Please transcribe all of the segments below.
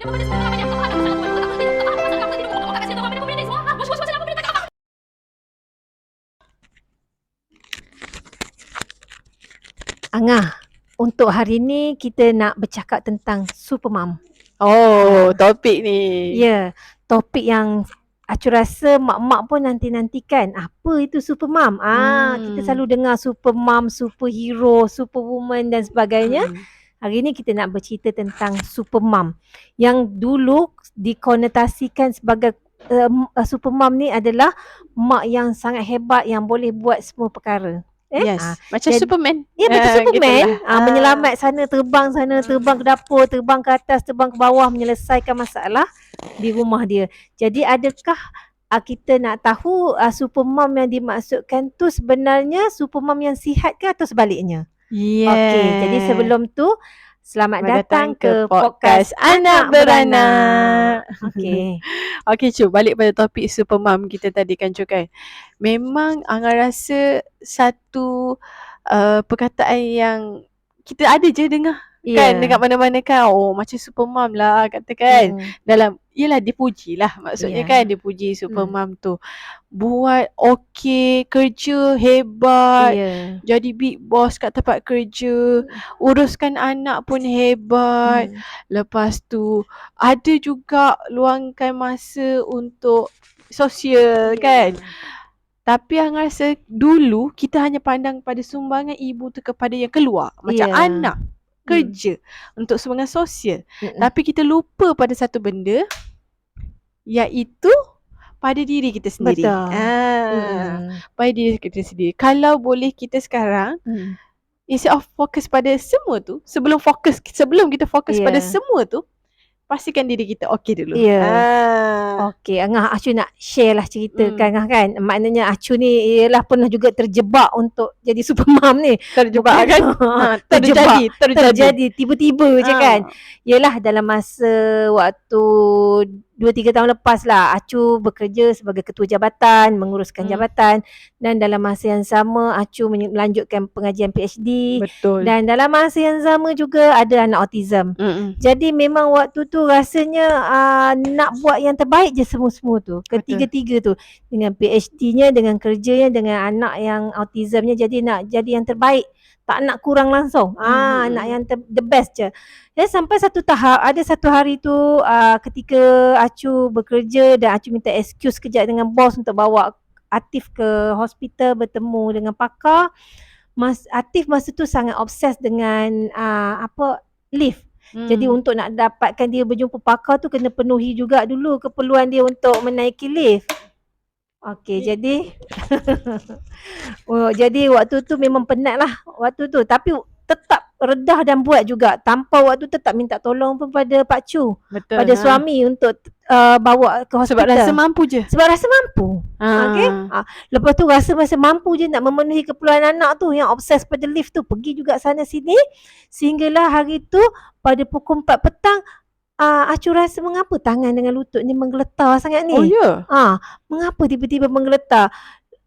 Angah, untuk hari ni kita nak bercakap tentang Supermom. Topik ni. Ya, topik yang Acu rasa mak-mak pun nanti-nantikan. Apa itu Supermom? Kita selalu dengar Supermom, superhero, superwoman dan sebagainya. Hari ni kita nak bercerita tentang Supermom yang dulu dikonotasikan sebagai Supermom ni adalah mak yang sangat hebat yang boleh buat semua perkara. Yes, macam Superman. Ya, macam Superman. Gitulah. Menyelamat sana, terbang ke dapur, terbang ke atas, terbang ke bawah, menyelesaikan masalah di rumah dia. Jadi adakah kita nak tahu Supermom yang dimaksudkan tu sebenarnya Supermom yang sihat ke atau sebaliknya? Yes. Okey, jadi sebelum tu selamat datang ke podcast Anak Beranak. Okey. Okey, balik pada topik Supermom kita tadi kan kan. Memang Angah rasa satu perkataan yang kita ada je dengar. Kan dekat mana-mana kan, macam Supermom lah katakan. Dalam, yelah dipujilah maksudnya kan, dipuji Supermom tu. Buat okey, kerja hebat, jadi big boss kat tempat kerja, uruskan anak pun hebat. Lepas tu ada juga luangkan masa untuk sosial kan. Tapi yang rasa dulu kita hanya pandang pada sumbangan ibu tu kepada yang keluar, macam anak, kerja, untuk sumbangan sosial. Tapi kita lupa pada satu benda, iaitu pada diri kita sendiri. Pada diri kita sendiri. Kalau boleh kita sekarang, instead of fokus pada semua tu, sebelum kita fokus pada semua tu, pastikan diri kita okey dulu. Okey, Angah, Acu nak share lah cerita kan Angah kan. Maknanya Acu ni ialah pernah juga terjebak untuk jadi Supermom ni. Terjebak kan? Terjadi tiba-tiba je kan. Yalah dalam masa waktu 2-3 tahun lepas lah Acu bekerja sebagai ketua jabatan, menguruskan jabatan, dan dalam masa yang sama Acu melanjutkan pengajian PhD. Betul. Dan dalam masa yang sama juga ada anak autism. Jadi memang waktu tu rasanya nak buat yang terbaik je semua tu. Ketiga-tiga tu. Dengan PhD-nya, dengan kerjanya, dengan anak yang autismnya. Jadi nak jadi yang terbaik. Tak nak kurang langsung. Nak yang the best je. Dan sampai satu tahap, ada satu hari tu ketika Acu bekerja dan Acu minta excuse kejap dengan bos untuk bawa Atif ke hospital bertemu dengan pakar. Atif masa tu sangat obses dengan lift. Jadi untuk nak dapatkan dia berjumpa pakar tu kena penuhi juga dulu keperluan dia untuk menaiki lift. Okey, jadi jadi waktu tu memang penat lah waktu tu. Tapi tetap redah dan buat juga. Tanpa waktu tetap minta tolong pun pada Pak Chu. Betul, pada suami untuk bawa ke hospital. Sebab rasa mampu je. Sebab rasa mampu. Okey. Lepas tu rasa mampu je nak memenuhi keperluan anak tu yang obses pada lift tu. Pergi juga sana sini. Sehinggalah hari tu pada pukul 4 petang Acu rasa mengapa tangan dengan lutut ni menggeletar sangat ni. Oh ya? Mengapa tiba-tiba menggeletar.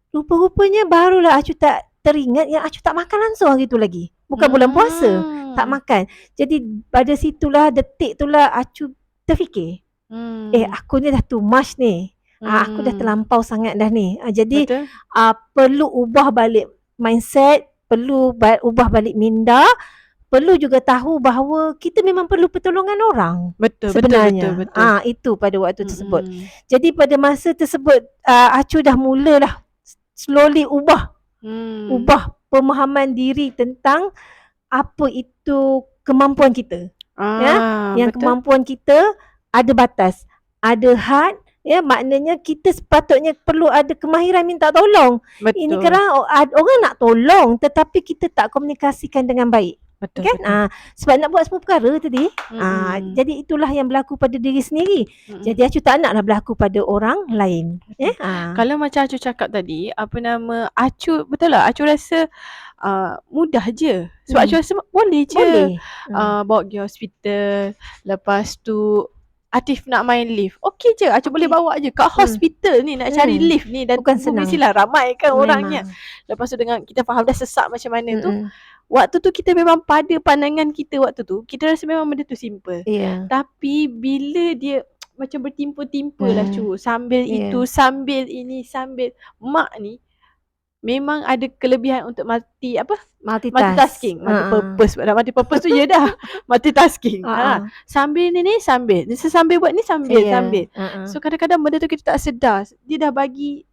Rupa-rupanya barulah Acu tak teringat yang Acu tak makan langsung hari tu lagi. Bukan bulan puasa. Tak makan. Jadi pada situlah detik tu lah Acu terfikir. Aku ni dah too much ni. Aku dah terlampau sangat dah ni. Jadi perlu ubah balik mindset. Perlu ubah balik minda. Perlu juga tahu bahawa kita memang perlu pertolongan orang. Betul, sebenarnya. betul. Itu pada waktu tersebut. Jadi pada masa tersebut Acu dah mulalah slowly ubah pemahaman diri tentang apa itu kemampuan kita. Yang betul. Kemampuan kita ada batas, ada had. Maknanya kita sepatutnya perlu ada kemahiran minta tolong. Betul. Ini kerana orang nak tolong tetapi kita tak komunikasikan dengan baik. Betul, kan? betul. Sebab nak buat semua perkara tadi. Jadi itulah yang berlaku pada diri sendiri. Jadi Acu tak naklah berlaku pada orang lain. Kalau macam Acu cakap tadi, Acu, betul lah, Acu rasa mudah je. Sebab Acu rasa boleh je. Bawa pergi hospital. Lepas tu Atif nak main lift. Okey je, Acu boleh bawa je. Kat hospital ni nak cari lift ni. Dan bukan senang. mestilah ramai kan orangnya. Lepas tu dengan kita faham dah sesak macam mana tu. waktu tu kita memang pada pandangan kita waktu tu, kita rasa memang benda tu simple. Tapi bila dia macam bertimpa-timpa lah sambil itu, sambil ini, sambil mak ni memang ada kelebihan untuk multitasking, multi-purpose. Multi-purpose tu ya dah. Multitasking. Sambil ni sambil. Sambil buat ni sambil. So kadang-kadang benda tu kita tak sedar. Dia dah bagi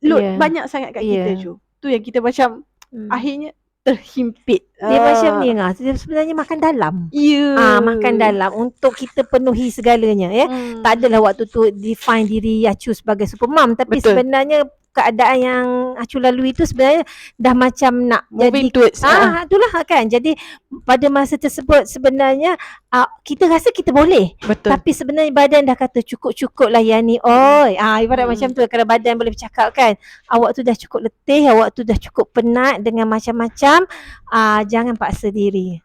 load banyak sangat kat kita tu yang kita macam akhirnya terhimpit. Dia macam ni dia sebenarnya makan dalam. Makan dalam untuk kita penuhi segalanya Tak adalah waktu tu define diri Acu sebagai super mom, tapi sebenarnya keadaan yang Acu lalui tu sebenarnya dah macam nak moving jadi towards, itulah kan. Jadi pada masa tersebut sebenarnya kita rasa kita boleh. Betul. Tapi sebenarnya badan dah kata cukup lah yang ni. Ibarat macam tu kalau badan boleh bercakap kan. Awak tu dah cukup letih, awak tu dah cukup penat dengan macam-macam. Jangan paksa diri.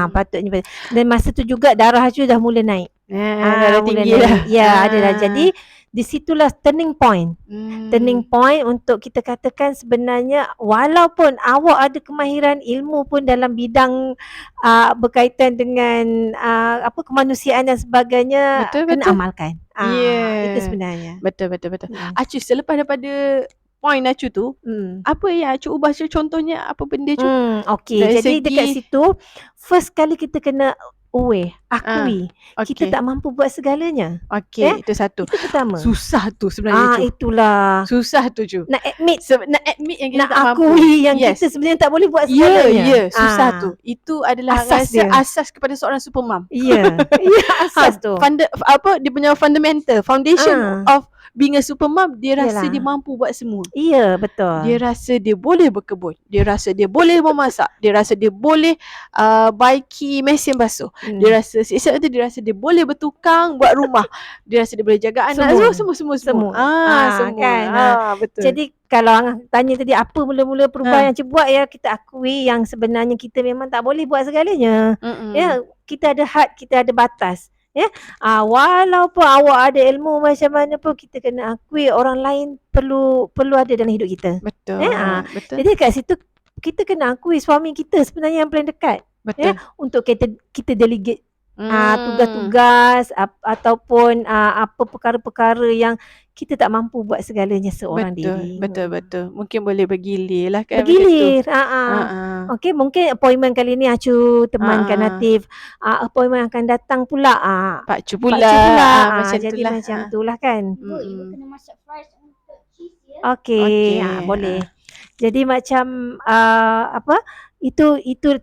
Patutnya. Dan masa tu juga darah Acu dah mula naik. Darah tinggi lah. Adalah. Jadi di situlah turning point. Turning point untuk kita katakan sebenarnya walaupun awak ada kemahiran ilmu pun dalam bidang berkaitan dengan kemanusiaan dan sebagainya, kena amalkan. Itu sebenarnya. Betul. Acu, selepas daripada point Acu tu, apa yang Acu ubah? Contohnya apa benda tu? Jadi dekat situ first kali kita kena aware, akui kita tak mampu buat segalanya. Itu satu. Itu pertama. Susah tu sebenarnya. Itulah. Susah tu Ju. Nak admit yang kita tak mampu. Nak akui yang kita sebenarnya tak boleh buat segalanya. Susah tu. Itu adalah asas kepada seorang super mom. Asas tu. Dia punya fundamental, foundation of being a super mom, dia rasa dia mampu buat semua. Betul. Dia rasa dia boleh berkebun. Dia rasa dia boleh memasak. Dia rasa dia boleh baiki mesin basuh. Dia rasa dia rasa dia boleh bertukang buat rumah. Dia rasa dia boleh jaga anak. Semua. Semua. Kan. Betul. Jadi kalau tanya tadi apa mula-mula perubahan yang Cik buat, kita akui yang sebenarnya kita memang tak boleh buat segalanya. Kita ada had, kita ada batas. Walaupun awak ada ilmu macam mana pun, kita kena akui orang lain perlu ada dalam hidup kita. Betul. Jadi kat situ kita kena akui suami kita sebenarnya yang paling dekat. Untuk kita delegate tugas-tugas ataupun apa perkara-perkara yang kita tak mampu buat segalanya seorang diri. Betul. Mungkin boleh bergilir lah kan. Bergilir. Okey, mungkin appointment kali ni Acu temankan Natif. Appointment akan datang pula Pak Cu pula. Macam jadi itulah. macam itulah kan. Ibu kena masak fries untuk cheese ya. Okey, boleh. Jadi macam itu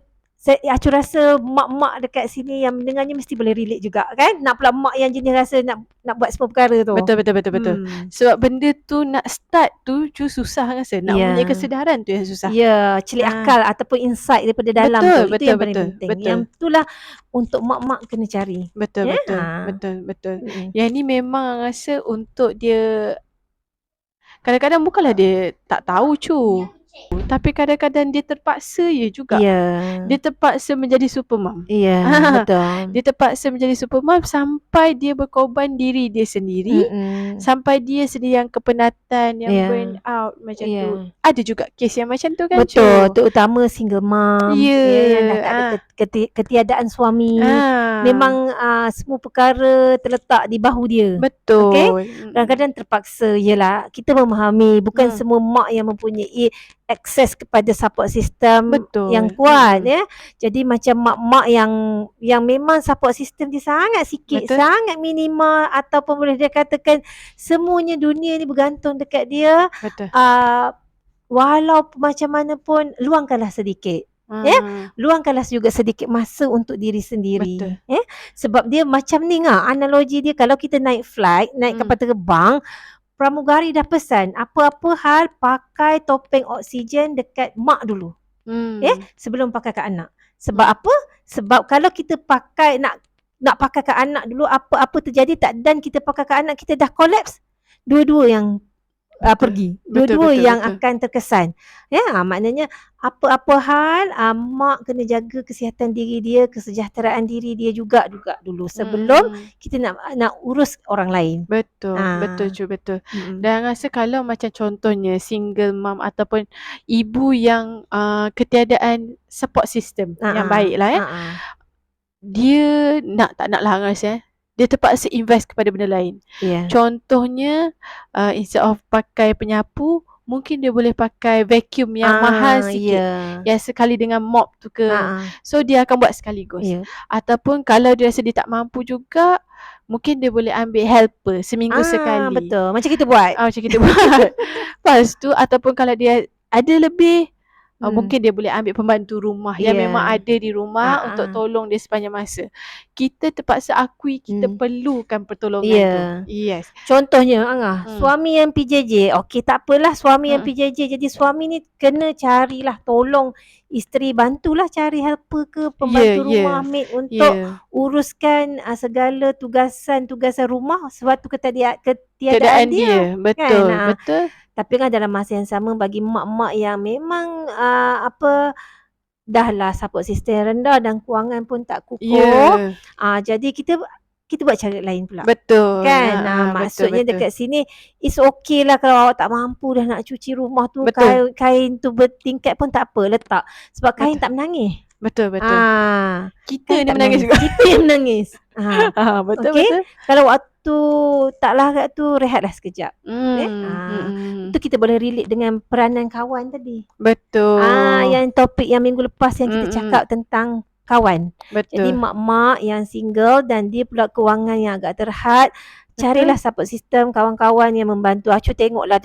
Acu rasa mak-mak dekat sini yang mendengarnya mesti boleh relate juga kan. Nak pula mak yang jenis rasa nak buat semua perkara tu. Betul. Sebab benda tu nak start tu susah rasa. Nak punya kesedaran tu yang susah. Celik akal ataupun insight daripada dalam tu. Itu yang paling penting. Yang itulah untuk mak-mak kena cari. Betul. Yang ni memang rasa untuk dia, kadang-kadang bukanlah dia tak tahu tapi kadang-kadang dia terpaksa juga. Dia terpaksa menjadi super mom. Betul. Dia terpaksa menjadi super mom sampai dia berkorban diri dia sendiri. Sampai dia sendiri yang kepenatan, yang burn out macam tu. Ada juga kes yang macam tu kan. Betul. Terutama single mom yang dah tak ada ketiadaan suami. Memang semua perkara terletak di bahu dia. Betul. Kadang-kadang terpaksa. Yelah, kita memahami bukan semua mak yang mempunyai akses kepada support system yang kuat Jadi macam mak-mak yang memang support system dia sangat sikit, sangat minimal, ataupun boleh dia katakan semuanya dunia ni bergantung dekat dia. Walau macam mana pun luangkanlah sedikit. Luangkanlah juga sedikit masa untuk diri sendiri. Sebab dia macam ni analogi dia, kalau kita naik flight, naik kapal terbang, pramugari dah pesan apa-apa hal pakai topeng oksigen dekat mak dulu. Sebelum pakai ke anak. Sebab apa? Sebab kalau kita pakai nak pakai ke anak dulu, apa-apa terjadi dan kita pakai ke anak, kita dah collapse, dua-dua yang pergi. Betul, Dua-dua betul, yang betul. akan terkesan. Ya, maknanya apa-apa hal mak kena jaga kesihatan diri dia, kesejahteraan diri dia juga dulu sebelum kita nak urus orang lain. Betul, betul Ah. betul. Mm-mm. Dan rasa kalau macam contohnya single mom ataupun ibu yang ketiadaan support system yang baik lah dia tak nak lah rasa dia terpaksa invest kepada benda lain. Yeah. Contohnya instead of pakai penyapu, mungkin dia boleh pakai vacuum yang mahal sikit. Yang sekali dengan mop tu ke. So dia akan buat sekaligus. Ataupun kalau dia rasa dia tak mampu juga, mungkin dia boleh ambil helper seminggu sekali. Betul. Macam kita buat. Macam kita buat. Lepas tu ataupun kalau dia ada lebih, mungkin dia boleh ambil pembantu rumah yang memang ada di rumah untuk tolong dia sepanjang masa. Kita terpaksa akui kita perlukan pertolongan tu. Yes. Contohnya suami yang PJJ. Okey, tak apalah suami yang PJJ. Jadi suami ni kena carilah, tolong isteri, bantulah cari helper ke pembantu rumah, maid untuk uruskan segala tugasan rumah sewaktu ketiadaan dia. Betul, kan? Betul. Tapi kan dalam masa yang sama bagi mak-mak yang memang dah lah support system yang rendah dan kewangan pun tak kukuh. Jadi kita buat cara lain pula. Betul. Kan? Maksudnya betul. Dekat sini it's okay lah kalau awak tak mampu dah nak cuci rumah tu, kain tu bertingkat pun tak apa, letak. Sebab kain tak menangis. Betul. Kita ni menangis juga. Kita yang menangis. Betul. Kalau waktu tak larat tu, rehatlah sekejap. Itu kita boleh relate dengan peranan kawan tadi. Betul. Yang topik yang minggu lepas yang kita cakap tentang kawan. Betul. Jadi mak-mak yang single dan dia pula kewangan yang agak terhad, carilah support system, kawan-kawan yang membantu. Acu tengoklah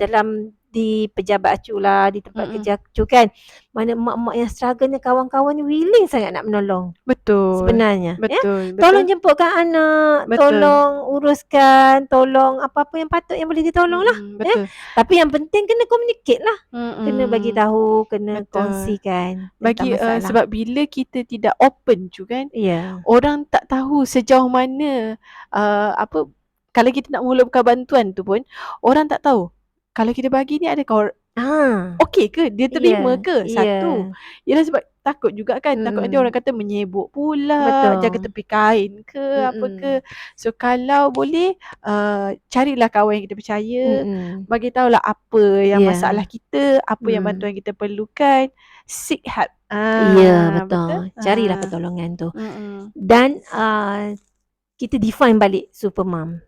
di pejabat Acu lah, di tempat kerja Acu kan. Mana mak-mak yang struggle ni, kawan-kawan ni willing sangat nak menolong. Betul. Sebenarnya. Betul. Tolong jemputkan anak, tolong uruskan, tolong apa-apa yang patut yang boleh ditolong lah. Betul. Tapi yang penting kena communicate lah. Kena bagi tahu, kena kongsikan. Sebab bila kita tidak open tu kan, orang tak tahu sejauh mana kalau kita nak mulakan bantuan tu pun, orang tak tahu. Kalau kita bagi ni adakah okey ke? Dia terima ke? Satu. Yalah sebab takut juga kan. Takut nanti orang kata menyebuk pula. Jaga tepi kain ke apa ke. So kalau boleh carilah kawan yang kita percaya. Bagi tahulah apa yang masalah kita. Apa yang bantuan kita perlukan. Seek help. Betul. Carilah pertolongan tu. Dan kita define balik supermom.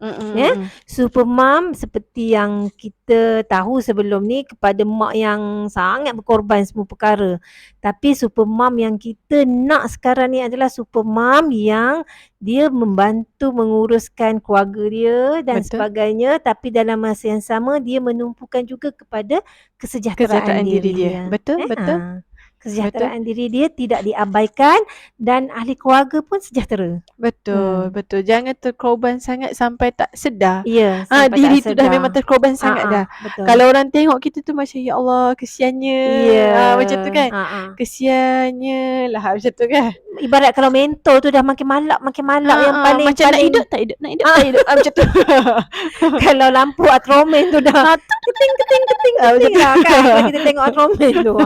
Supermom seperti yang kita tahu sebelum ni kepada mak yang sangat berkorban semua perkara. Tapi supermom yang kita nak sekarang ni adalah supermom yang dia membantu menguruskan keluarga dia dan sebagainya, tapi dalam masa yang sama dia menumpukan juga kepada kesejahteraan diri dia. Betul. Kesejahteraan diri dia tidak diabaikan dan ahli keluarga pun sejahtera. Betul. Jangan terkorban sangat sampai tak sedar. Diri tu dah memang terkorban sangat dah. Betul. Kalau orang tengok kita tu macam ya Allah kesiannya. Macam tu kan. Kesiannya lah macam tu kan. Ibarat kalau mentor tu dah makin malap yang paling macam nak hidup tak hidup macam tu. Kalau lampu Atromen tu dah keting macam tu kan. Kalau kita tengok Atromen tu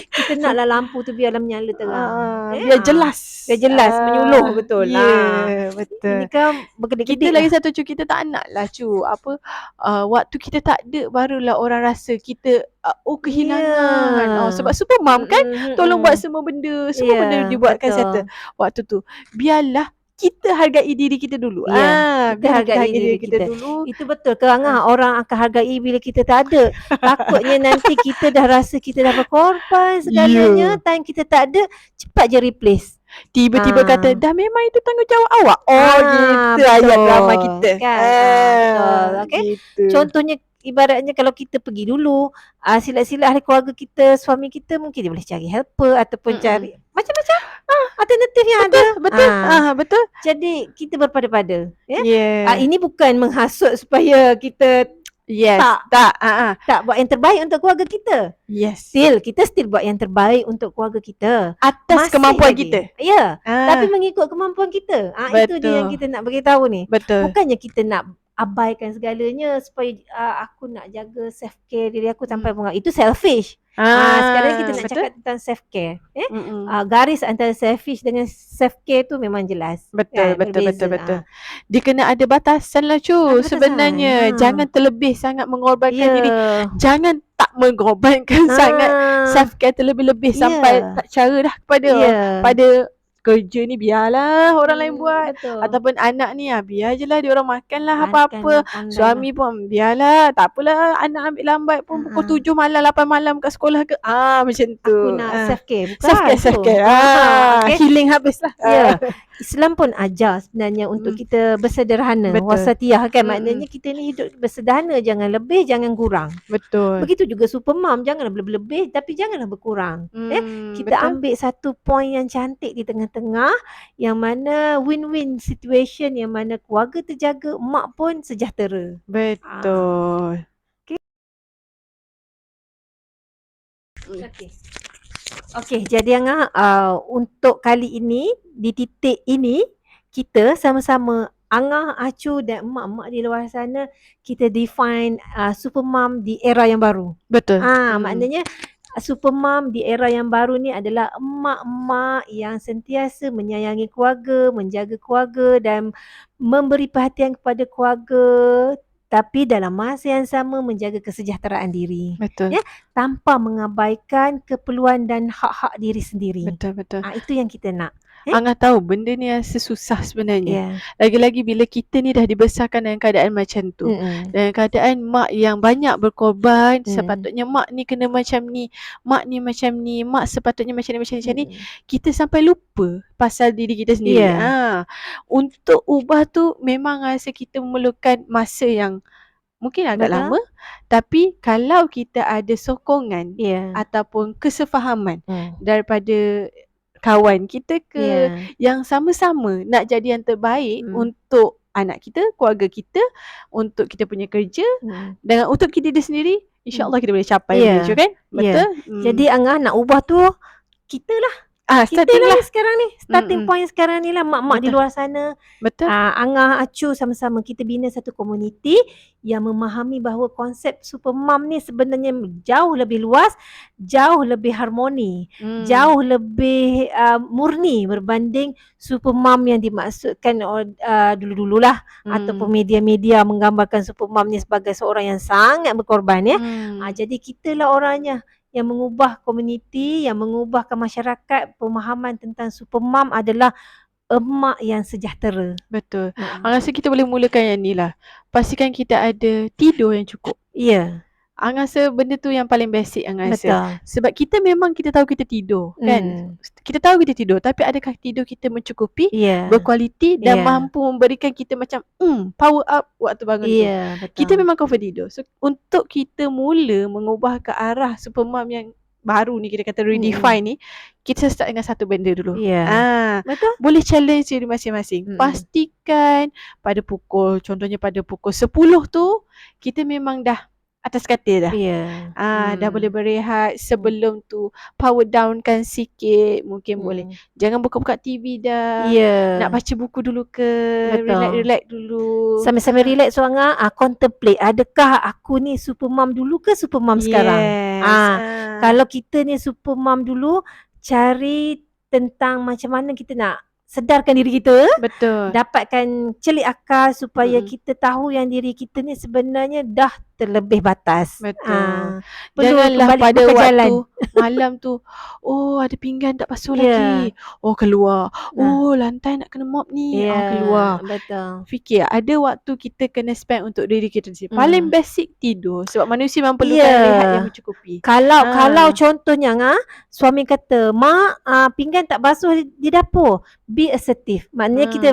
kita naklah lampu tu biarlah menyala terang. Biar jelas. Menyuluh betul lah. Betul. Ini kan berkedip-kedip. Kita lagi satu kita tak nak lah waktu kita tak ada barulah orang rasa kita kehilangan. Sebab supermom kan tolong buat semua benda benda dibuatkan settle. Waktu tu biarlah kita hargai diri kita dulu. Kita hargai diri kita dulu. Itu betul. Kerana orang akan hargai bila kita tak ada. Takutnya nanti kita dah rasa kita dah berkorban segalanya. Time kita tak ada, cepat je replace. Tiba-tiba kata dah memang itu tanggungjawab awak. Gitu ayat drama kita kan. Betul. Okay? Gitu. Contohnya ibaratnya kalau kita pergi dulu, sila-sila ahli keluarga kita, suami kita, mungkin dia boleh cari helper ataupun cari macam-macam alternatif yang ada. Betul. Jadi kita berpada-pada. Ini bukan menghasut supaya kita tak buat yang terbaik untuk keluarga kita. Kita still buat yang terbaik untuk keluarga kita atas kemampuan kita. Tapi mengikut kemampuan kita. Itu dia yang kita nak bagi tahu ni. Betul. Bukannya kita nak abaikan segalanya supaya aku nak jaga self care diri aku sampai bunga. Itu selfish. Sekarang kita nak betul. cakap tentang self care. Mm-mm. Garis antara selfish dengan self care tu memang jelas. Betul, kan? betul. Berbeza. Dia kena ada batasan lah Ada batasan. sebenarnya. Jangan terlebih sangat mengorbankan diri. Ya. Jangan tak mengorbankan sangat self care terlebih-lebih sampai tak cara dah pada kerja ni biarlah orang lain buat. Betul. Ataupun anak ni biar je lah dia orang makan lah Makan apa-apa. lah, pandai Suami pun biarlah, tak apalah anak ambil lambat pun pukul 7 malam 8 malam kat sekolah ke. Macam tu. Aku nak self care. Self care. Okay. Healing habis lah. Islam pun ajar sebenarnya untuk kita bersederhana. Betul. Wasatiyah kan. Maknanya kita ni hidup bersederhana, jangan lebih, jangan kurang. Betul. Begitu juga supermom, janganlah berlebih tapi janganlah berkurang. Kita ambil satu point yang cantik di tengah-tengah, yang mana win-win situation, yang mana keluarga terjaga, mak pun sejahtera. Betul. Okey, jadi Angah, untuk kali ini, di titik ini, kita sama-sama Angah, Acu dan emak-emak di luar sana, kita define supermom di era yang baru. Betul. Maknanya supermom di era yang baru ni adalah emak-emak yang sentiasa menyayangi keluarga, menjaga keluarga dan memberi perhatian kepada keluarga, tapi dalam masa yang sama menjaga kesejahteraan diri. Betul. Tanpa mengabaikan keperluan dan hak-hak diri sendiri. Betul. Itu yang kita nak. Angah tahu benda ni rasa susah sebenarnya. Yeah. Lagi-lagi bila kita ni dah dibesarkan dalam keadaan macam tu. Dalam keadaan mak yang banyak berkorban, sepatutnya mak ni kena macam ni, mak ni macam ni, mak sepatutnya macam ni, kita sampai lupa pasal diri kita sendiri. Untuk ubah tu memang rasa kita memerlukan masa yang mungkin agak lama, tapi kalau kita ada sokongan ataupun kesefahaman daripada kawan kita yang sama-sama nak jadi yang terbaik untuk anak kita, keluarga kita, untuk kita punya kerja dan untuk kita sendiri, insya-Allah kita boleh capai benda tu kan? Betul? Jadi Angah nak ubah tu kita lah. Kita lah sekarang ni, starting point sekarang ni lah, mak-mak di luar sana. Betul. Angah, Acu sama-sama kita bina satu komuniti yang memahami bahawa konsep supermom ni sebenarnya jauh lebih luas, jauh lebih harmoni, jauh lebih murni berbanding supermom yang dimaksudkan dulu-dululah ataupun media-media menggambarkan supermom ni sebagai seorang yang sangat berkorban jadi kita lah orangnya yang mengubah komuniti, yang mengubahkan masyarakat. Pemahaman tentang supermom adalah emak yang sejahtera. Betul. Angah rasa kita boleh mulakan yang ni lah. Pastikan kita ada tidur yang cukup. Angah rasa benda tu yang paling basic Angah rasa. Sebab kita memang kita tahu kita tidur kan. Kita tahu kita tidur, tapi adakah tidur kita mencukupi, berkualiti dan mampu memberikan kita macam power up waktu bangun tu. Kita memang cover tidur. So untuk kita mula mengubah ke arah supermom yang baru ni, kita kata redefine ni, kita start dengan satu benda dulu. Betul. Boleh challenge diri masing-masing. Pastikan contohnya pada pukul 10 tu kita memang dah atas katil dah. Dah boleh berehat. Sebelum tu power down kan sikit. Mungkin boleh. Jangan buka-buka TV dah. Nak baca buku dulu ke. Relax dulu. Sambil-sambil relax Angah, contemplate. Adakah aku ni supermom dulu ke supermom sekarang? Kalau kita ni supermom dulu, cari tentang macam mana kita nak sedarkan diri kita. Betul. Dapatkan celik akal supaya kita tahu yang diri kita ni sebenarnya dah terlebih batas. Betul. Janganlah pada waktu malam tu, ada pinggan tak basuh lagi. Keluar. Lantai nak kena mop ni. Keluar. Betul. Fikir ada waktu kita kena spend untuk diri kita sendiri. Paling basic tidur. Sebab manusia memerlukan rehat yang mencukupi. Kalau contohnya suami kata, "Mak, pinggan tak basuh di dapur." Be assertive. Maknanya kita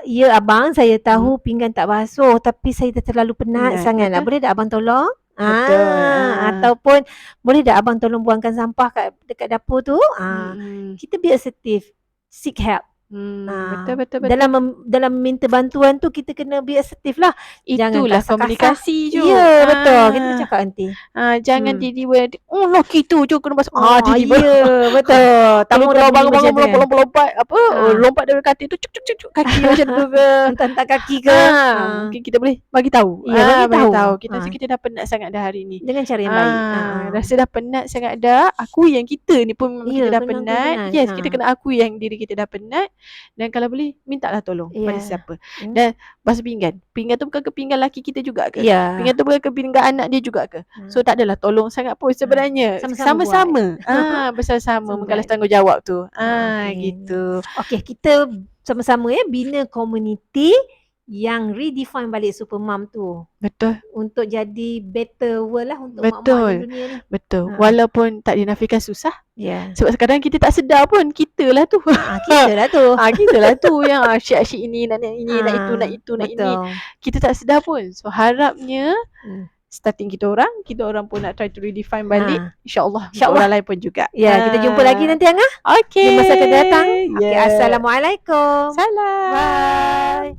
ya abang, saya tahu pinggan tak basuh tapi saya terlalu penat sangat. Boleh tak abang tolong? Ataupun boleh tak abang tolong buangkan sampah dekat dapur tu? Kita be assertive, seek help. Betul. Dalam minta bantuan tu kita kena be assertive lah. Jangan Itulah kasar-kasar. komunikasi je. Ya, betul. Kita cakap nanti. Jangan tiba-tiba laki tu je kena masuk. Tiba-tiba. Ya, betul. Tamu dah bunyi bangun-bangun macam tu kan. lompat-lompat lompat dari katil tu cuk kaki macam tu ke. Hantar kaki ke. Mungkin kita boleh bagi tahu. Ya, bagi tahu. Kita rasa kita dah penat sangat dah hari ni. Dengan cara yang baik. Rasa dah penat sangat dah. Akui yang kita ni pun memang Ya, kita dah benar, penat. benar. Yes, kita kena akui yang diri kita dah penat. Dan kalau boleh mintalah tolong pada siapa. Dan basuh pinggan. Pinggan tu bukan ke pinggan laki kita juga ke? Ya. Pinggan tu bukan ke pinggan anak dia juga ke? So tak adalah tolong sangat pun sebenarnya. Sama-sama. Bersama-sama menggalas tanggungjawab tu. Gitu. Okey, kita sama-sama bina komuniti yang redefine balik Supermum tu. Betul. Untuk jadi better world lah untuk mak-mak Betul. di dunia ni. Betul. Walaupun tak dinafikan susah. Ya. Sebab sekarang kita tak sedar pun kita lah tu. Kita lah tu. Kita lah tu yang asyik-asyik ini, nak ini, nak itu, nak ini. Kita tak sedar pun. So harapnya starting kita orang pun nak try to redefine balik. InsyaAllah orang lain pun juga. Ya, kita jumpa lagi nanti Angah. Okay. Di masa akan datang. Yeah. Okay, Assalamualaikum. Salam. Bye.